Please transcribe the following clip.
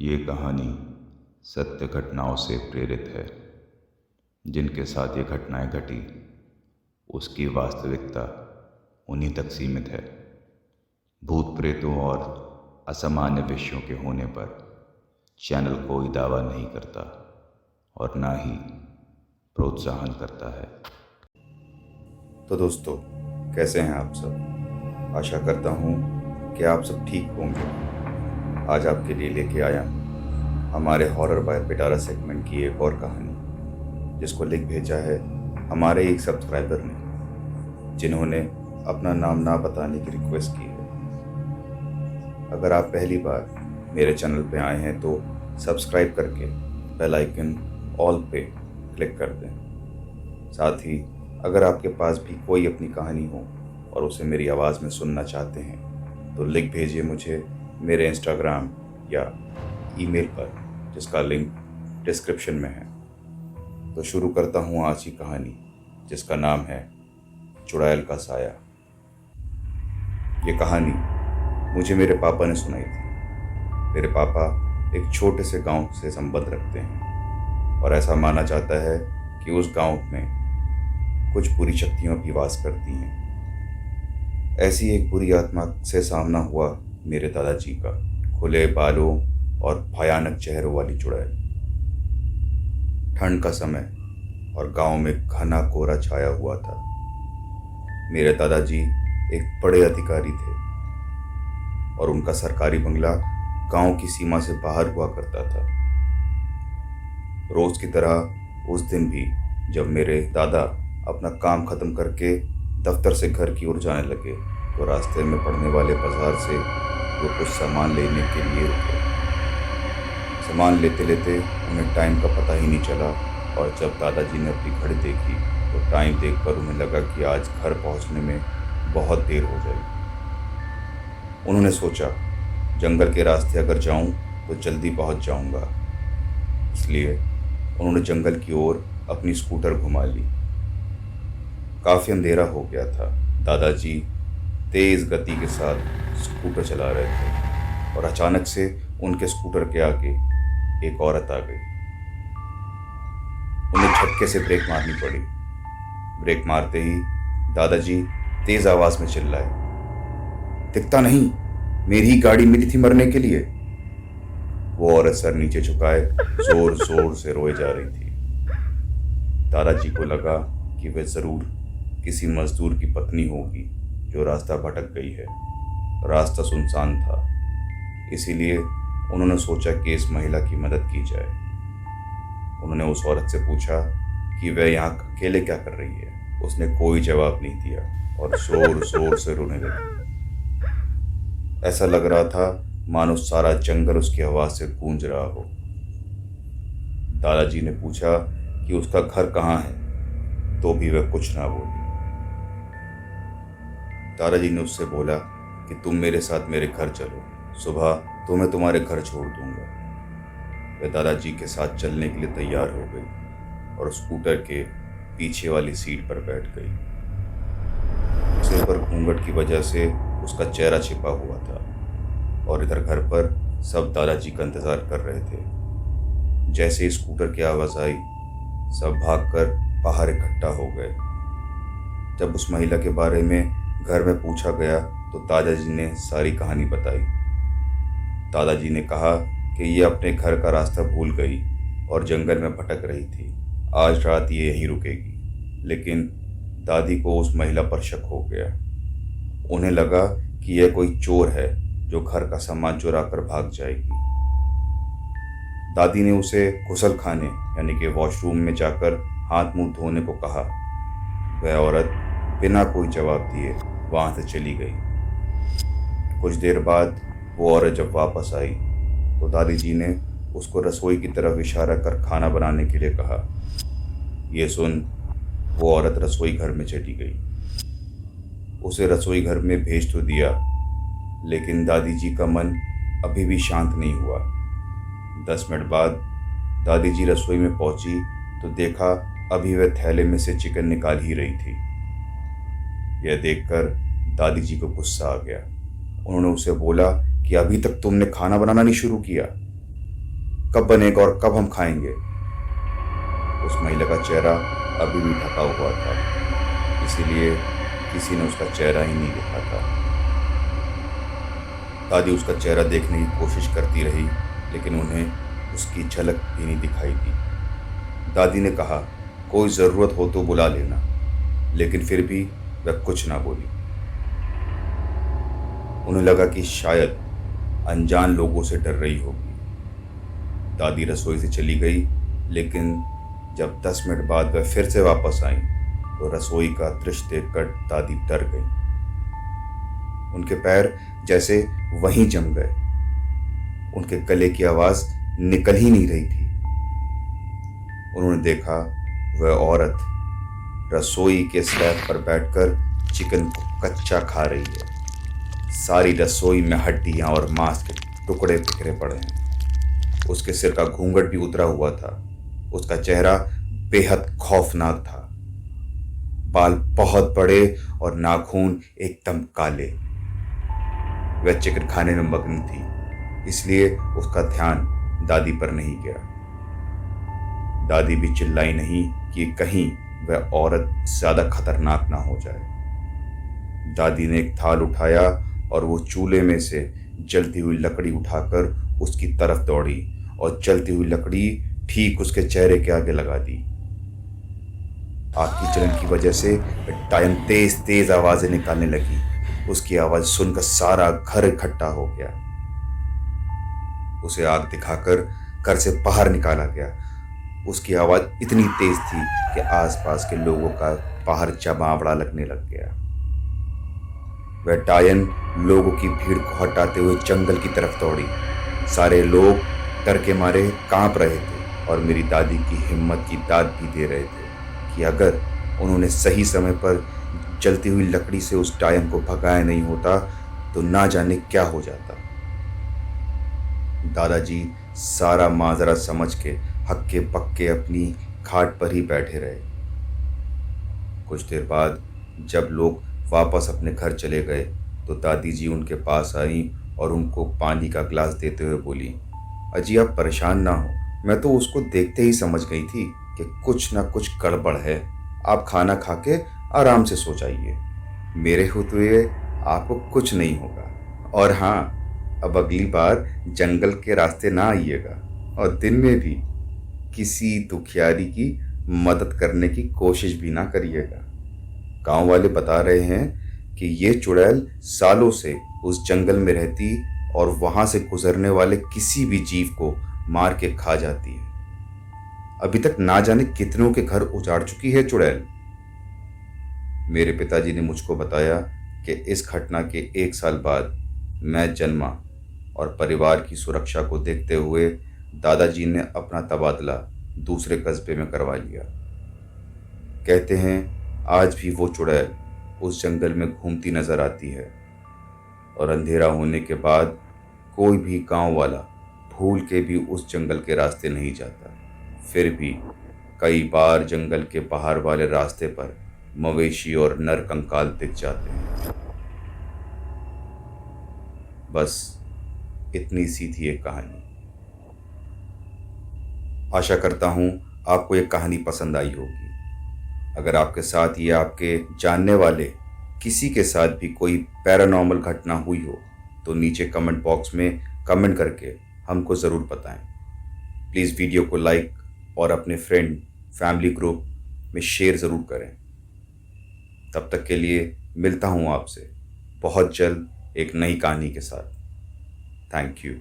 ये कहानी सत्य घटनाओं से प्रेरित है। जिनके साथ ये घटनाएं घटी उसकी वास्तविकता उन्हीं तक सीमित है। भूत प्रेतों और असामान्य विषयों के होने पर चैनल कोई दावा नहीं करता और ना ही प्रोत्साहन करता है। तो दोस्तों, कैसे हैं आप सब। आशा करता हूँ कि आप सब ठीक होंगे। आज आपके लिए लेके आया हूँ हमारे हॉरर बाय पिटारा सेगमेंट की एक और कहानी, जिसको लिख भेजा है हमारे एक सब्सक्राइबर ने, जिन्होंने अपना नाम ना बताने की रिक्वेस्ट की है। अगर आप पहली बार मेरे चैनल पे आए हैं तो सब्सक्राइब करके बेल आइकन ऑल पे क्लिक कर दें। साथ ही अगर आपके पास भी कोई अपनी कहानी हो और उसे मेरी आवाज़ में सुनना चाहते हैं तो लिख भेजिए मुझे मेरे इंस्टाग्राम या ईमेल पर, जिसका लिंक डिस्क्रिप्शन में है। तो शुरू करता हूँ आज की कहानी, जिसका नाम है चुड़ैल का साया। ये कहानी मुझे मेरे पापा ने सुनाई थी। मेरे पापा एक छोटे से गांव से संबंध रखते हैं और ऐसा माना जाता है कि उस गांव में कुछ बुरी शक्तियां भी वास करती हैं। ऐसी एक बुरी आत्मा से सामना हुआ मेरे दादाजी का, खुले बालों और भयानक चेहरों वाली चुड़ैल। ठंड का समय और गांव में घना कोहरा छाया हुआ था। मेरे दादाजी एक बड़े अधिकारी थे और उनका सरकारी बंगला गांव की सीमा से बाहर हुआ करता था। रोज की तरह उस दिन भी जब मेरे दादा अपना काम खत्म करके दफ्तर से घर की ओर जाने लगे तो रास्ते में पड़ने वाले बाजार से वो कुछ सामान लेने के लिए रुके। सामान लेते लेते उन्हें टाइम का पता ही नहीं चला और जब दादाजी ने अपनी घड़ी देखी तो टाइम देखकर उन्हें लगा कि आज घर पहुंचने में बहुत देर हो जाएगी। उन्होंने सोचा, जंगल के रास्ते अगर जाऊं तो जल्दी पहुंच जाऊंगा, इसलिए उन्होंने जंगल की ओर अपनी स्कूटर घुमा ली। काफ़ी अंधेरा हो गया था। दादाजी तेज़ गति के साथ स्कूटर चला रहे थे और अचानक से उनके स्कूटर के आगे एक औरत आ गई। उन्हें झटके से ब्रेक मारनी पड़ी। ब्रेक मारते ही दादाजी तेज़ आवाज़ में चिल्लाए, दिखता नहीं, मेरी ही गाड़ी मिली थी मरने के लिए। वो औरत सर नीचे झुकाए जोर जोर से रोए जा रही थी। दादाजी को लगा कि वह जरूर किसी मजदूर की पत्नी होगी जो रास्ता भटक गई है। रास्ता सुनसान था, इसीलिए उन्होंने सोचा कि इस महिला की मदद की जाए। उन्होंने उस औरत से पूछा कि वह यहाँ अकेले क्या कर रही है। उसने कोई जवाब नहीं दिया और जोर जोर से रोने लगी। ऐसा लग रहा था मानो सारा जंगल उसकी आवाज से गूंज रहा हो। दादाजी ने पूछा कि उसका घर कहाँ है, तो भी वह कुछ ना बोली। दादाजी ने उससे बोला कि तुम मेरे साथ मेरे घर चलो, सुबह तो मैं तुम्हारे घर छोड़ दूंगा। वह दादाजी के साथ चलने के लिए तैयार हो गई और स्कूटर के पीछे वाली सीट पर बैठ गई। सिर पर घूंघट की वजह से उसका चेहरा छिपा हुआ था और इधर घर पर सब दादाजी का इंतजार कर रहे थे। जैसे ही स्कूटर की आवाज़ आई, सब भागकर बाहर इकट्ठा हो गए। जब उस महिला के बारे में घर में पूछा गया तो दादाजी ने सारी कहानी बताई। दादाजी ने कहा कि ये अपने घर का रास्ता भूल गई और जंगल में भटक रही थी। आज रात ये यहीं रुकेगी। लेकिन दादी को उस महिला पर शक हो गया। उन्हें लगा कि यह कोई चोर है जो घर का सामान चुरा कर भाग जाएगी। दादी ने उसे गुसल खाने यानी कि वॉशरूम में जाकर हाथ मुंह धोने को कहा। वह औरत बिना कोई जवाब दिए वहां से चली गई। कुछ देर बाद वो औरत जब वापस आई तो दादी जी ने उसको रसोई की तरफ इशारा कर खाना बनाने के लिए कहा। ये सुन वो औरत रसोई घर में चली गई। उसे रसोई घर में भेज तो दिया, लेकिन दादी जी का मन अभी भी शांत नहीं हुआ। 10 मिनट बाद दादी जी रसोई में पहुंची तो देखा अभी वह थैले में से चिकन निकाल ही रही थी। यह देखकर दादी जी को गुस्सा आ गया। उन्होंने उसे बोला कि अभी तक तुमने खाना बनाना नहीं शुरू किया। कब बनेगा और कब हम खाएंगे? उस महिला का चेहरा अभी भी ढका हुआ था, इसीलिए किसी ने उसका चेहरा ही नहीं देखा था। दादी उसका चेहरा देखने की कोशिश करती रही, लेकिन उन्हें उसकी झलक भी नहीं दिखाई दी। दादी ने कहा, कोई ज़रूरत हो तो बुला लेना, लेकिन फिर भी वह कुछ ना बोली। उन्हें लगा कि शायद अनजान लोगों से डर रही होगी। दादी रसोई से चली गई, लेकिन जब 10 मिनट बाद वह फिर से वापस आई तो रसोई का दृश्य देखकर दादी डर गई। उनके पैर जैसे वहीं जम गए। उनके गले की आवाज निकल ही नहीं रही थी। उन्होंने देखा वह औरत रसोई के स्लैब पर बैठकर चिकन को कच्चा खा रही है। सारी रसोई में हड्डियां और मांस के टुकड़े बिखरे पड़े हैं। उसके सिर का घूंघट भी उतरा हुआ था। उसका चेहरा बेहद खौफनाक था। बाल बहुत बड़े और नाखून एकदम काले। वह चिकन खाने में मग्न थी, इसलिए उसका ध्यान दादी पर नहीं गया। दादी भी चिल्लाई नहीं कि कहीं वह औरत ज्यादा खतरनाक ना हो जाए। दादी ने एक थाल उठाया और वो चूल्हे में से जलती हुई लकड़ी उठाकर उसकी तरफ दौड़ी और जलती हुई लकड़ी ठीक उसके चेहरे के आगे लगा दी। आग की जलन की वजह से डायन तेज तेज आवाजें निकालने लगी। उसकी आवाज सुनकर सारा घर इकट्ठा हो गया। उसे आग दिखाकर घर से बाहर निकाला गया। उसकी आवाज इतनी तेज थी कि आसपास के लोगों का बाहर जमावड़ा लगने लग गया। वह डायन लोगों की भीड़ को हटाते हुए जंगल की तरफ दौड़ी। सारे लोग डर के मारे कांप रहे थे और मेरी दादी की हिम्मत की दाद भी दे रहे थे कि अगर उन्होंने सही समय पर जलती हुई लकड़ी से उस डायन को भगाया नहीं होता तो ना जाने क्या हो जाता। दादाजी सारा माजरा समझ के हक्के पक्के अपनी खाट पर ही बैठे रहे। कुछ देर बाद जब लोग वापस अपने घर चले गए तो दादी जी उनके पास आई और उनको पानी का गिलास देते हुए बोली, अजी आप परेशान ना हो, मैं तो उसको देखते ही समझ गई थी कि कुछ ना कुछ गड़बड़ है। आप खाना खा के आराम से सो जाइए, मेरे होते हुए आपको कुछ नहीं होगा। और हाँ, अब अगली बार जंगल के रास्ते ना आइएगा और दिन में भी किसी दुखियारी की मदद करने की कोशिश भी ना करिएगा। गांव वाले बता रहे हैं कि ये चुड़ैल सालों से उस जंगल में रहती और वहां से गुजरने वाले किसी भी जीव को मार के खा जाती है। अभी तक ना जाने कितनों के घर उजाड़ चुकी है चुड़ैल। मेरे पिताजी ने मुझको बताया कि इस घटना के 1 साल बाद मैं जन्मा और परिवार की सुरक्षा को देखते हुए दादाजी ने अपना तबादला दूसरे कस्बे में करवा लिया। कहते हैं आज भी वो चुड़ैल उस जंगल में घूमती नजर आती है और अंधेरा होने के बाद कोई भी गांव वाला भूल के भी उस जंगल के रास्ते नहीं जाता। फिर भी कई बार जंगल के बाहर वाले रास्ते पर मवेशी और नर कंकाल दिख जाते हैं। बस इतनी सी थी एक कहानी। आशा करता हूं आपको ये कहानी पसंद आई होगी। अगर आपके साथ या आपके जानने वाले किसी के साथ भी कोई पैरानॉर्मल घटना हुई हो तो नीचे कमेंट बॉक्स में कमेंट करके हमको ज़रूर बताएं। प्लीज़ वीडियो को लाइक और अपने फ्रेंड फैमिली ग्रुप में शेयर ज़रूर करें। तब तक के लिए मिलता हूँ आपसे बहुत जल्द एक नई कहानी के साथ। Thank you.